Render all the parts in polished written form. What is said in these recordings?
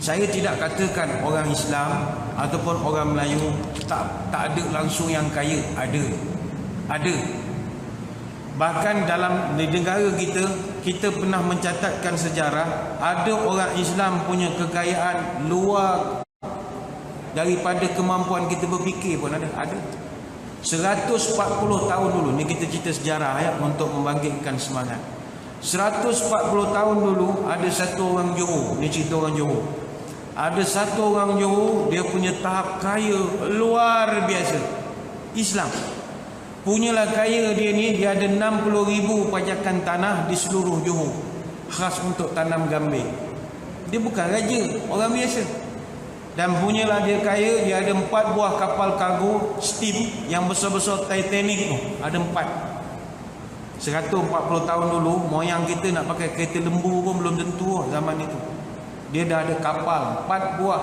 Saya tidak katakan orang Islam ataupun orang Melayu tak ada langsung yang kaya. Ada. Bahkan dalam negara kita pernah mencatatkan sejarah, ada orang Islam punya kekayaan luar daripada kemampuan kita berfikir pun ada. 140 tahun dulu, ni kita cerita sejarah ya, untuk membangkitkan semangat. 140 tahun dulu ada satu orang Johor, ni cerita orang Johor. Ada satu orang Johor, dia punya tahap kaya luar biasa. Islam punyalah kaya dia ni, dia ada 60,000 pajakan tanah di seluruh Johor, khas untuk tanam gambir. Dia bukan raja, orang biasa. Dan punyalah dia kaya, dia ada 4 buah kapal kargo steam yang besar-besar Titanic tu, ada 4. 140 tahun dulu, moyang kita nak pakai kereta lembu pun belum tentu zaman itu. Dia dah ada kapal 4 buah.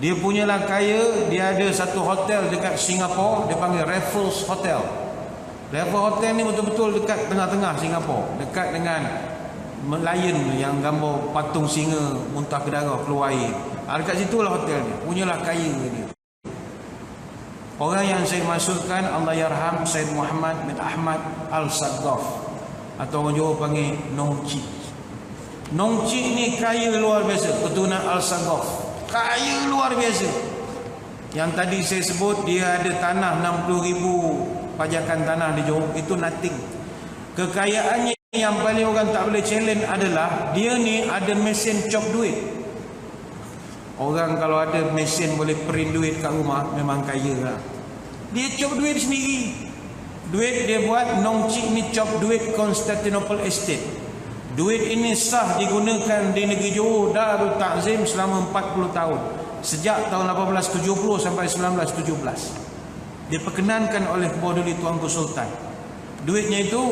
Dia punyalah kaya, dia ada satu hotel dekat Singapura, dia panggil Raffles Hotel. Raffles Hotel ni betul-betul dekat tengah-tengah Singapura, dekat dengan Lion yang gambar patung singa muntah ke darah keluar air. Dekat situlah hotel dia. Punyalah kaya dia. Orang yang saya maksudkan, Allah yarham, Said Muhammad bin Ahmad Al-Saggaf, atau orang Johor panggil Nong Cik. Nong Cik ni kaya luar biasa, keturunan Al-Saggaf, kaya luar biasa. Yang tadi saya sebut, dia ada tanah 60,000 pajakan tanah di Johor, itu nothing. Kekayaannya yang paling orang tak boleh challenge adalah dia ni ada mesin cop duit. Orang kalau ada mesin boleh print duit kat rumah, memang kaya lah. Dia cop duit sendiri. Duit dia buat, Nong Cik ni cop duit Constantinople Estate. Duit ini sah digunakan di negeri Johor Darul Ta'zim selama 40 tahun. Sejak tahun 1870 sampai 1917. Diperkenankan oleh Bordoli Tuanku Sultan. Duitnya itu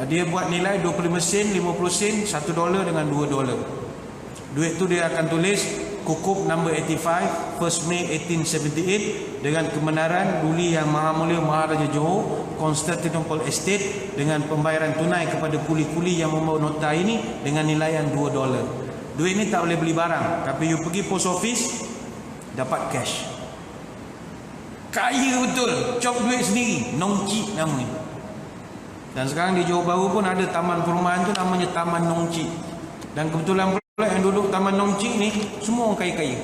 dia buat nilai 25 sen, 50 sen, $1 dengan $2. Duit tu dia akan tulis Kukup number 85 1 May 1878 dengan kebenaran Duli Yang Maha Mulia Maharaja Johor Constantinople Estate, dengan pembayaran tunai kepada kuli-kuli yang membawa nota ini dengan nilaian $2. Duit ni tak boleh beli barang, tapi you pergi post office dapat cash. Kaya betul, cop duit sendiri, Nong Cik namanya. Dan sekarang di Johor Bahru pun ada taman perumahan tu namanya Taman Nong Cik. Dan kebetulan pula yang duduk Taman Nong Cik ni semua orang kaya-kaya.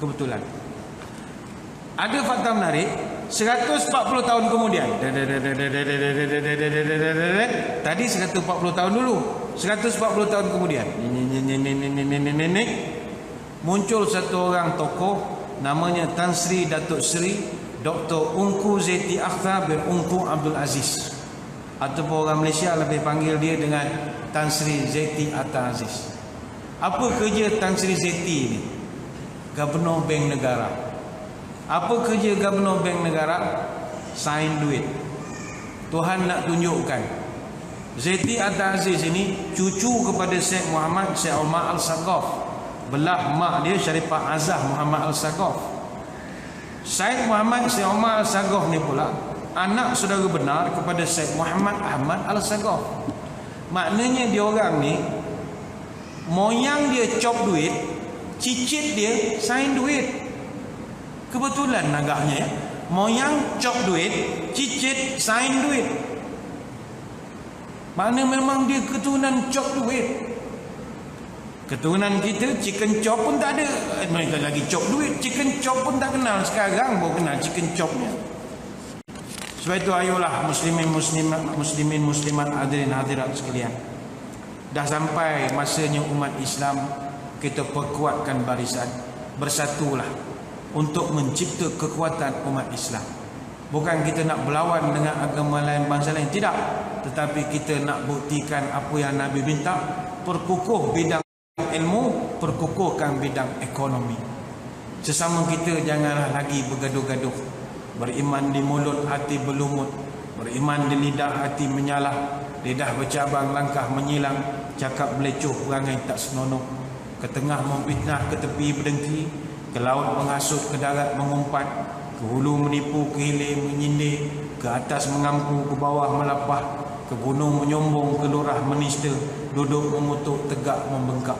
Kebetulan. Ada fakta menarik, 140 tahun kemudian. Tadi 140 tahun dulu. 140 tahun kemudian. Muncul satu orang tokoh namanya Tan Sri Datuk Seri Dr. Ungku Zeti Akhtar bin Ungku Abdul Aziz, ataupun orang Malaysia lebih panggil dia dengan Tan Sri Zeti Akhtar Aziz. Apa kerja Tan Sri Zeti ni? Gubernur Bank Negara. Apa kerja Gubernur Bank Negara? Sign duit. Tuhan nak tunjukkan, Zeti Akhtar Aziz ini cucu kepada Syed Muhammad Syed Omar Al-Saggaf. Belah mak dia Syarifah Azah Muhammad Al-Saggaf. Syed Muhammad Syed Omar Al-Saggaf ni pula anak saudara benar kepada Syed Muhammad Ahmad Al-Saggaf. Maknanya dia orang ni, moyang dia cop duit, cicit dia sign duit. Kebetulan nagahnya ya. Moyang cop duit, cicit sign duit. Mana memang dia keturunan cop duit. Keturunan kita chicken chop pun tak ada. Mereka lagi cop duit, chicken chop pun tak kenal. Sekarang baru kenal chicken chopnya. Sebab itu ayolah muslimin muslimat hadirin hadirat sekalian. Dah sampai masanya umat Islam kita perkuatkan barisan. Bersatulah untuk mencipta kekuatan umat Islam. Bukan kita nak berlawan dengan agama lain, bangsa lain, tidak. Tetapi kita nak buktikan apa yang Nabi minta, perkukuh bidang ilmu, perkukuhkan bidang ekonomi. Sesama kita janganlah lagi bergaduh-gaduh. Beriman di mulut, hati berlumut. Beriman di lidah, hati menyalah. Lidah bercabang, langkah menyilang. Cakap belecuh, perangai tak senonoh. Ke tengah memfitnah, ke tepi berdengki. Ke laut menghasut, ke darat mengumpat. Ke hulu menipu, ke hilir menyindir. Ke atas mengampu, ke bawah melapah. Ke gunung menyombong, ke lurah menista. Duduk mengutuk, tegak membengkak.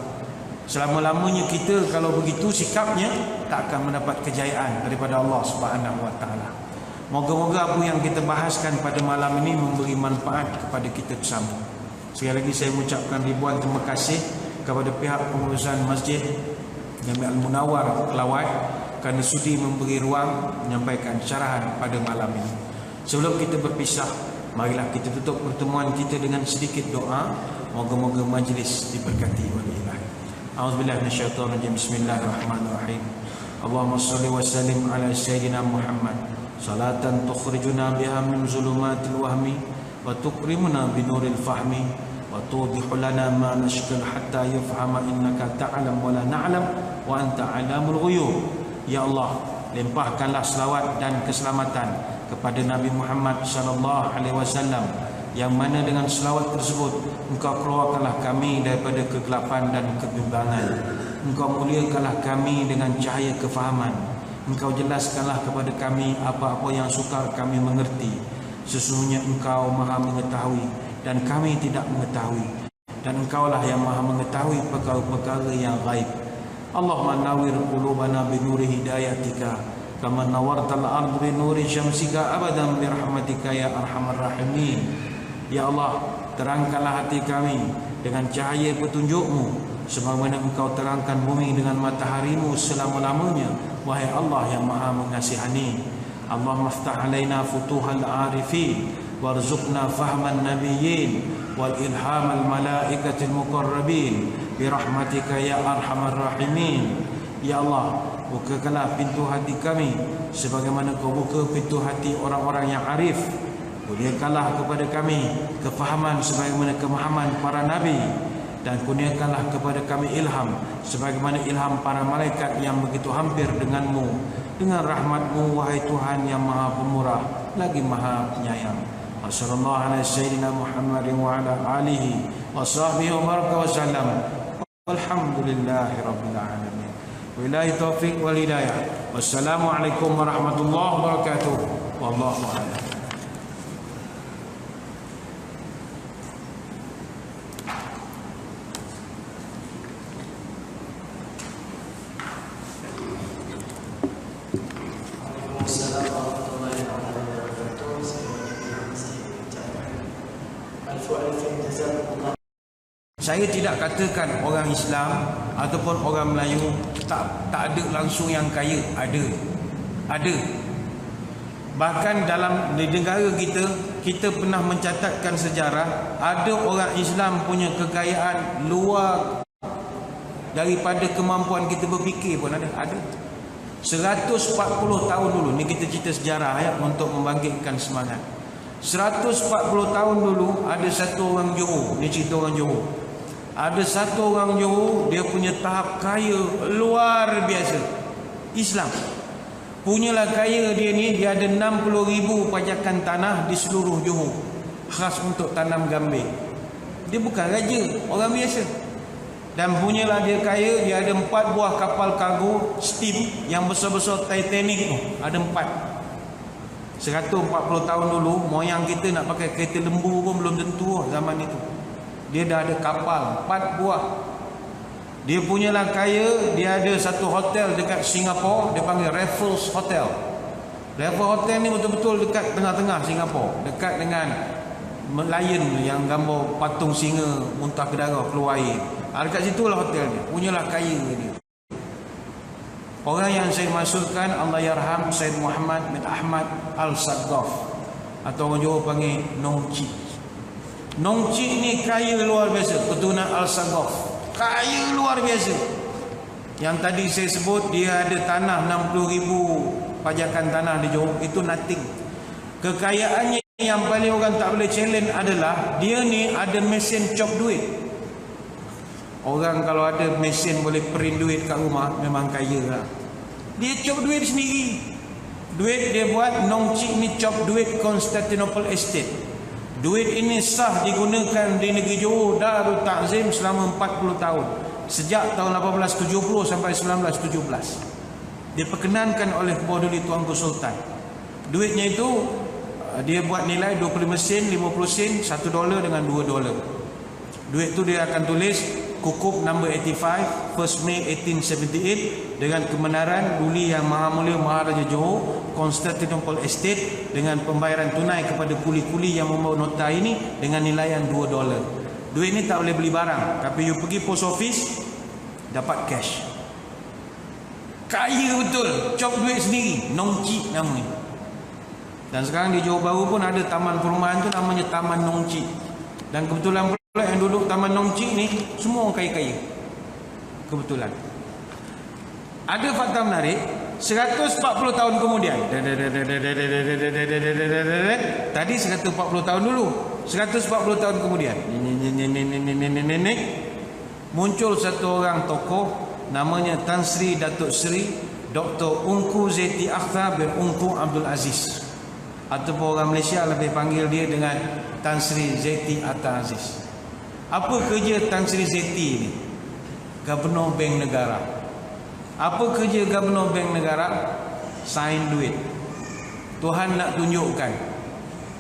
Selama-lamanya kita kalau begitu sikapnya, tak akan mendapat kejayaan daripada Allah Subhanahu wa taala. Moga-moga apa yang kita bahaskan pada malam ini memberi manfaat kepada kita bersama. Sekali lagi saya mengucapkan ribuan terima kasih kepada pihak pengurusan Masjid Jami' Al-Munawwar Kelawat kerana sudi memberi ruang menyampaikan syarahan pada malam ini. Sebelum kita berpisah, marilah kita tutup pertemuan kita dengan sedikit doa. Moga-moga majlis diberkati oleh Ilahi. A'udzubillahi minasyaitonir rajim. Bismillahirrahmanirrahim. Allahumma shalli wa sallim ala sayyidina Muhammad salatan tukhrijuna biha min zulumatil wahmi wa tukrimuna binuril fahmi wa tudihu lana ma nashkil hatta yufhama innaka ta'lam wa la na'lam wa anta 'alamul ghuyub. Ya Allah, limpahkanlah selawat dan keselamatan kepada Nabi Muhammad sallallahu alaihi wasallam, yang mana dengan selawat tersebut Engkau keluarkanlah kami daripada kegelapan dan kebimbangan. Engkau muliakanlah kami dengan cahaya kefahaman. Engkau jelaskanlah kepada kami apa-apa yang sukar kami mengerti. Sesungguhnya Engkau maha mengetahui dan kami tidak mengetahui, dan Engkaulah yang maha mengetahui perkara-perkara yang gaib. Allahumma nawwir qulubana bi nuri hidayatika kama nawartal ardh bi nuri syamsika abadan bi rahmatika ya arhamar rahimin. Ya Allah, terangkanlah hati kami dengan cahaya petunjuk-Mu sebagaimana Engkau terangkan bumi dengan matahari-Mu selama-lamanya, wahai Allah yang maha mengasihani. Allahumma aftah alaina futuhal arifin warzuqna fahman nabiyyin wal ilhamal malaikatil muqarrabin bi rahmatika ya arhamar rahimin. Ya Allah, bukakanlah pintu hati kami sebagaimana Kau buka pintu hati orang-orang yang arif. Kurniakanlah kepada kami kefahaman sebagaimana kemahaman para nabi, dan kurniakanlah kepada kami ilham sebagaimana ilham para malaikat yang begitu hampir denganmu, dengan rahmat-Mu wahai Tuhan yang maha pemurah lagi maha penyayang. Wassallallahu ala sayyidina Muhammadin wa ala alihi wa sahbihi wa baraka wa sallam. Walhamdulillahi rabbil alamin. Wabillahi taufiq wal hidayah. Wassalamualaikum warahmatullahi wabarakatuh. Wallahu a'lam. Saya tidak katakan orang Islam ataupun orang Melayu tak ada langsung yang kaya. Ada. Bahkan dalam negara kita pernah mencatatkan sejarah, ada orang Islam punya kekayaan luar daripada kemampuan kita berfikir pun ada. 140 tahun dulu, ni kita cerita sejarah ya, untuk membangkitkan semangat. 140 tahun dulu ada satu orang Johor, ni cerita orang Johor. Ada satu orang Johor, dia punya tahap kaya luar biasa. Islam punyalah kaya dia ni, dia ada 60,000 pajakan tanah di seluruh Johor, khas untuk tanam gambir. Dia bukan raja, orang biasa. Dan punyalah dia kaya, dia ada 4 buah kapal kargo steam yang besar-besar Titanic tu, ada 4. 140 tahun dulu, moyang kita nak pakai kereta lembu pun belum tentu zaman itu. Dia dah ada kapal 4 buah. Dia punyalah kaya, dia ada satu hotel dekat Singapura, dia panggil Raffles Hotel. Raffles Hotel ni betul-betul dekat tengah-tengah Singapura, dekat dengan Lion yang gambar patung singa muntah ke darah keluar air. Dekat situlah hotel dia. Punyalah kaya dia. Orang yang saya maksudkan, Allah yarham, Said Muhammad bin Ahmad Al-Saggaf, atau orang Johor panggil Nong Cik. Nong Cik ni kaya luar biasa, keturunan Al-Saggaf, kaya luar biasa. Yang tadi saya sebut, dia ada tanah 60,000 pajakan tanah di Johor, itu nothing. Kekayaannya yang paling orang tak boleh challenge adalah dia ni ada mesin cop duit. Orang kalau ada mesin boleh print duit kat rumah, memang kaya lah. Dia cop duit sendiri. Duit dia buat, Nong Cik ni cop duit Constantinople Estate. Duit ini sah digunakan di negeri Johor Darul Ta'zim selama 40 tahun. Sejak tahun 1870 sampai 1917. Diperkenankan oleh Bordoli Tuanku Sultan. Duitnya itu dia buat nilai 25 sen, 50 sen, $1 dengan $2. Duit tu dia akan tulis Kukup number 85, 1 Mei 1878, dengan kebenaran Duli Yang Maha Mulia Maharaja Johor, Constantinople Estate, dengan pembayaran tunai kepada kuli-kuli yang membawa nota ini dengan nilaian $2. Duit ni tak boleh beli barang, tapi you pergi post office dapat cash. Kaya betul, cop duit sendiri, nongcik namanya. Dan sekarang di Johor Bahru pun ada taman perumahan tu namanya Taman Nongcik. Dan kebetulan pula yang duduk Taman Nongcik ni semua orang kaya-kaya. Kebetulan. Ada fakta menarik, 140 tahun kemudian. Tadi 140 tahun dulu. 140 tahun kemudian. Muncul satu orang tokoh namanya Tan Sri Datuk Seri Dr. Ungku Zeti Akhtar bin Ungku Abdul Aziz. Ataupun orang Malaysia lebih panggil dia dengan Tan Sri Zeti Akhtar Aziz. Apa kerja Tan Sri Zeti ni? Gubernur Bank Negara. Apa kerja Gubernur Bank Negara? Sign duit. Tuhan nak tunjukkan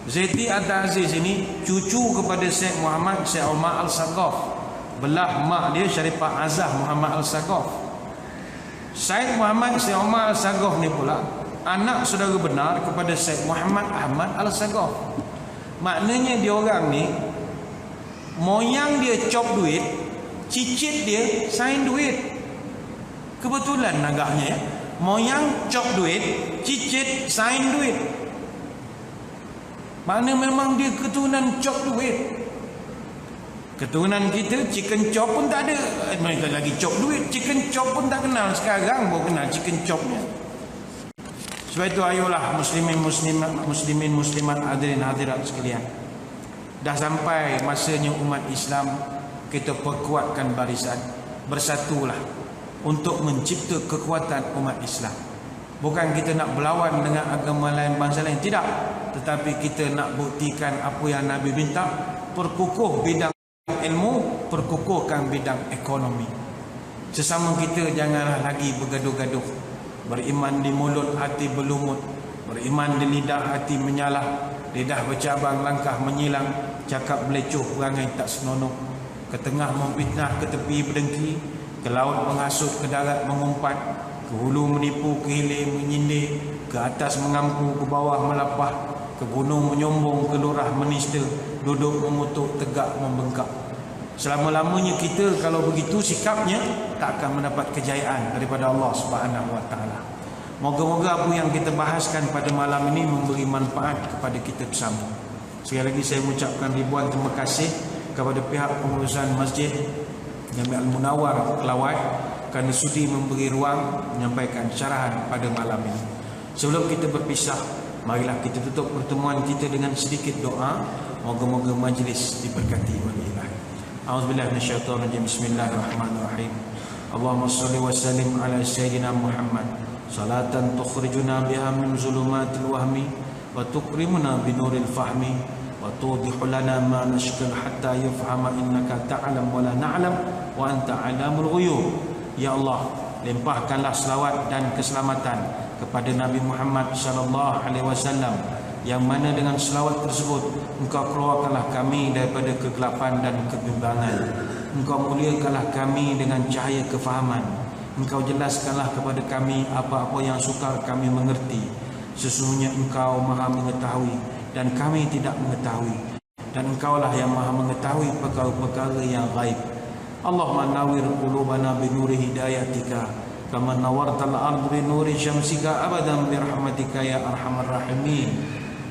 Zeti Akhtar Aziz ini cucu kepada Syekh Muhammad Syekh Omar Al-Saqaf. Belah mak dia Syarifah Azah Muhammad Al-Saqaf. Syekh Muhammad Syekh Omar Al-Saqaf ni pula anak saudara benar kepada Syekh Muhammad Ahmad Al-Saqaf. Maknanya dia orang ni moyang dia cop duit, cicit dia sign duit. Kebetulan agaknya ya. Moyang cop duit, cicit sign duit. Maknanya memang dia keturunan cop duit. Keturunan kita chicken chop pun tak ada. Mereka lagi chop duit. Chicken chop pun tak kenal. Sekarang baru kenal chicken chopnya. Sebab itu ayolah muslimin muslimat hadirin hadirat sekalian. Dah sampai masanya umat Islam kita perkuatkan barisan. Bersatulah untuk mencipta kekuatan umat Islam. Bukan kita nak berlawan dengan agama lain, bangsa lain. Tidak. Tetapi kita nak buktikan apa yang Nabi minta. Perkukuh bidang ilmu, perkukuhkan bidang ekonomi. Sesama kita janganlah lagi bergaduh-gaduh. Beriman di mulut, hati berlumut. Beriman di lidah, hati menyalah. Lidah bercabang, langkah menyilang. Cakap belecuh, perangai tak senonoh. Ke tengah memfitnah, ke tepi berdengki. Ke laut menghasut, ke darat mengumpat. Ke hulu menipu, ke hilir menyindir. Ke atas mengampu, ke bawah melapah. Ke gunung menyombong, ke lurah menista. Duduk mengutuk, tegak membengkak. Selama-lamanya kita kalau begitu sikapnya tak akan mendapat kejayaan daripada Allah Subhanahu Wa Taala. Moga-moga apa yang kita bahaskan pada malam ini memberi manfaat kepada kita bersama. Sekali lagi saya mengucapkan ribuan terima kasih kepada pihak pengurusan Masjid Jami' Al-Munawwar Kelawai kerana sudi memberi ruang menyampaikan syarahan pada malam ini. Sebelum kita berpisah, marilah kita tutup pertemuan kita dengan sedikit doa. Moga-moga majlis diberkati oleh Ilahi. A'udzubillahi minasyaitonir rajim. Bismillahirrahmanirrahim. Allahumma shalli wa sallim ala sayyidina Muhammad salatan tukhrijuna biha min zulumatil wahmi wa tukrimuna bi nuril fahmi wa tudihu lana ma nashkil hatta yufhama innaka ta'lam wa la na'lam wa anta 'alamul ghuyub. Ya Allah, limpahkanlah selawat dan keselamatan kepada Nabi Muhammad sallallahu alaihi wasallam, yang mana dengan selawat tersebut Engkau keluarkanlah kami daripada kegelapan dan kebimbangan. Engkau muliakanlah kami dengan cahaya kefahaman. Engkau jelaskanlah kepada kami apa-apa yang sukar kami mengerti. Sesungguhnya Engkau maha mengetahui dan kami tidak mengetahui, dan Engkaulah yang maha mengetahui perkara-perkara yang gaib. Allahumma nawwir qulubana bi nuri hidayatika kama nawartal ardh bi nuri syamsika abadan bi rahmatika ya arhamar rahimin.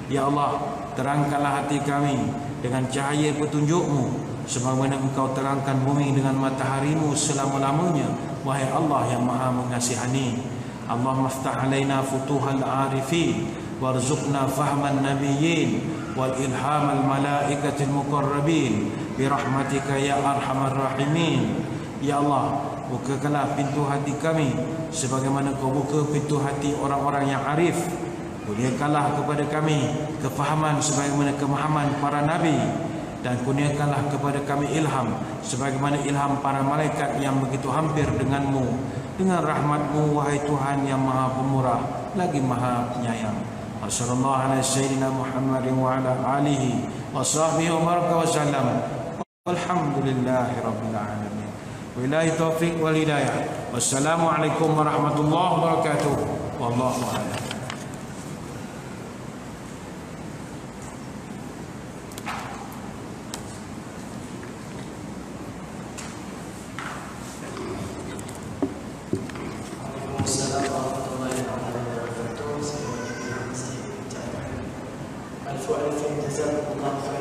Ya Allah, terangkanlah hati kami dengan cahaya petunjuk-Mu sebagaimana Engkau terangkan bumi dengan matahari-Mu selama-lamanya. Wahai Allah yang maha mengasihani, Allahumma ftah alaina futuhal arifin warzuqna fahman nabiyyin wal ilhamal malaikatil muqarrabin bi rahmatika ya arhamar rahimin. Ya Allah, bukakanlah pintu hati kami sebagaimana Kau buka pintu hati orang-orang yang arif. Kurniakanlah kepada kami kefahaman sebagaimana kemahaman para nabi, dan kurniakanlah kepada kami ilham sebagaimana ilham para malaikat yang begitu hampir denganmu. Dengan rahmat-Mu wahai Tuhan yang maha pemurah lagi maha penyayang. Wassallallahu ala sayyidina Muhammadin wa ala alihi wa sahbihi wa baraka wa sallam. Walhamdulillahi rabbil alamin. Wabillahi taufiq wal hidayah. Wassalamualaikum warahmatullahi wabarakatuh. Wallahu a'lam. Assalamualaikum warahmatullahi wabarakatuh. Saya Alfu Alfin, jazakumullah khairan.